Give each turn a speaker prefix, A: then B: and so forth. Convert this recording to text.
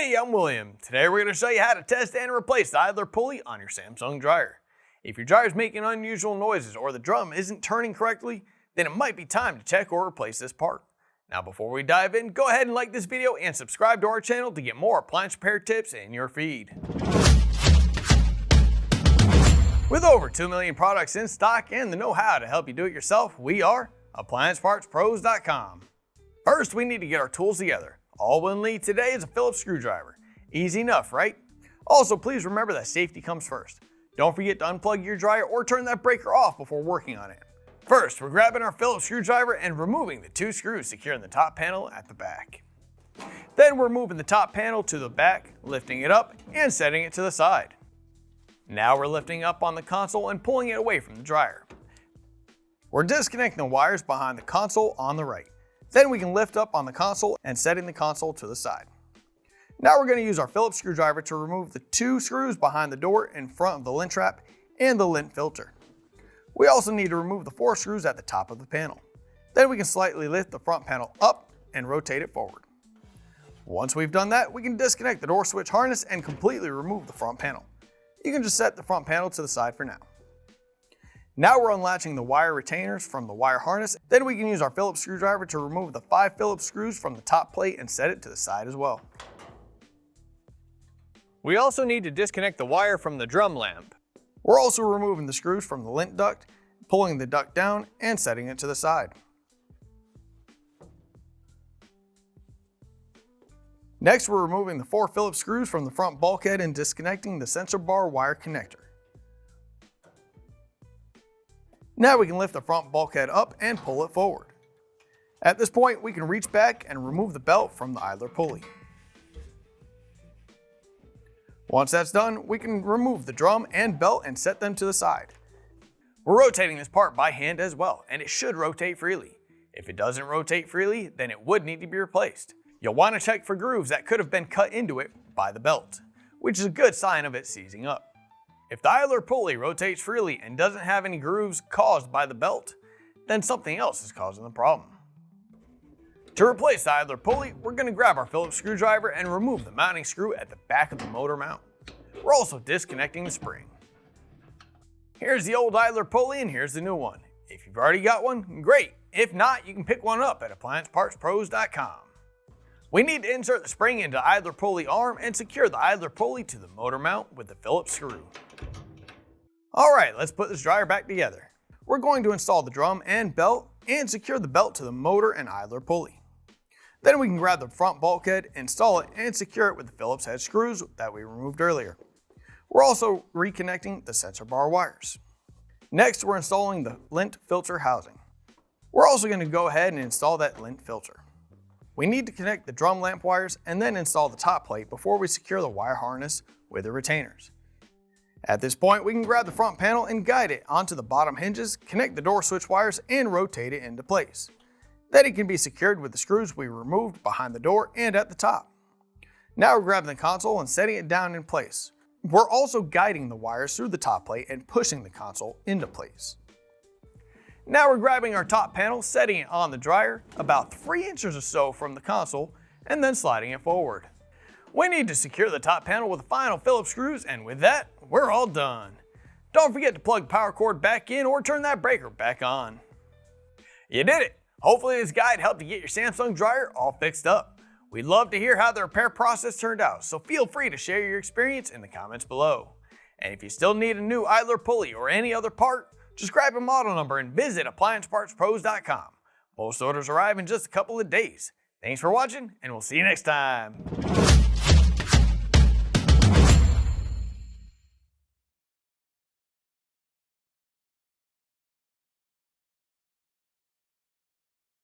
A: Hey, I'm William. Today we're going to show you how to test and replace the idler pulley on your Samsung dryer. If your dryer is making unusual noises or the drum isn't turning correctly, then it might be time to check or replace this part. Now before we dive in, go ahead and like this video and subscribe to our channel to get more appliance repair tips in your feed. With over 2 million products in stock and the know-how to help you do it yourself, we are AppliancePartsPros.com. First, we need to get our tools together. All we'll need today is a Phillips screwdriver. Easy enough, right? Also, please remember that safety comes first. Don't forget to unplug your dryer or turn that breaker off before working on it. First, we're grabbing our Phillips screwdriver and removing the 2 screws securing the top panel at the back. Then we're moving the top panel to the back, lifting it up and setting it to the side. Now we're lifting up on the console and pulling it away from the dryer. We're disconnecting the wires behind the console on the right. Then we can lift up on the console and setting the console to the side. Now we're going to use our Phillips screwdriver to remove the 2 screws behind the door in front of the lint trap and the lint filter. We also need to remove the 4 screws at the top of the panel. Then we can slightly lift the front panel up and rotate it forward. Once we've done that, we can disconnect the door switch harness and completely remove the front panel. You can just set the front panel to the side for now. Now we're unlatching the wire retainers from the wire harness. Then we can use our Phillips screwdriver to remove the 5 Phillips screws from the top plate and set it to the side as well. We also need to disconnect the wire from the drum lamp. We're also removing the screws from the lint duct, pulling the duct down and setting it to the side. Next, we're removing the 4 Phillips screws from the front bulkhead and disconnecting the sensor bar wire connector. Now we can lift the front bulkhead up and pull it forward. At this point, we can reach back and remove the belt from the idler pulley. Once that's done, we can remove the drum and belt and set them to the side. We're rotating this part by hand as well, and it should rotate freely. If it doesn't rotate freely, then it would need to be replaced. You'll want to check for grooves that could have been cut into it by the belt, which is a good sign of it seizing up. If the idler pulley rotates freely and doesn't have any grooves caused by the belt, then something else is causing the problem. To replace the idler pulley, we're going to grab our Phillips screwdriver and remove the mounting screw at the back of the motor mount. We're also disconnecting the spring. Here's the old idler pulley and here's the new one. If you've already got one, great. If not, you can pick one up at AppliancePartsPros.com. We need to insert the spring into the idler pulley arm and secure the idler pulley to the motor mount with the Phillips screw. Alright, let's put this dryer back together. We're going to install the drum and belt and secure the belt to the motor and idler pulley. Then we can grab the front bulkhead, install it, and secure it with the Phillips head screws that we removed earlier. We're also reconnecting the sensor bar wires. Next, we're installing the lint filter housing. We're also going to go ahead and install that lint filter. We need to connect the drum lamp wires and then install the top plate before we secure the wire harness with the retainers. At this point, we can grab the front panel and guide it onto the bottom hinges, connect the door switch wires, and rotate it into place. Then it can be secured with the screws we removed behind the door and at the top. Now we're grabbing the console and setting it down in place. We're also guiding the wires through the top plate and pushing the console into place. Now we're grabbing our top panel, setting it on the dryer about 3 inches or so from the console, and then sliding it forward. We need to secure the top panel with the final Phillips screws, and with that, we're all done. Don't forget to plug the power cord back in or turn that breaker back on. You did it! Hopefully this guide helped you get your Samsung dryer all fixed up. We'd love to hear how the repair process turned out, so feel free to share your experience in the comments below. And if you still need a new idler pulley or any other part, just grab a model number and visit AppliancePartsPros.com. Most orders arrive in just a couple of days. Thanks for watching, and we'll see you next time.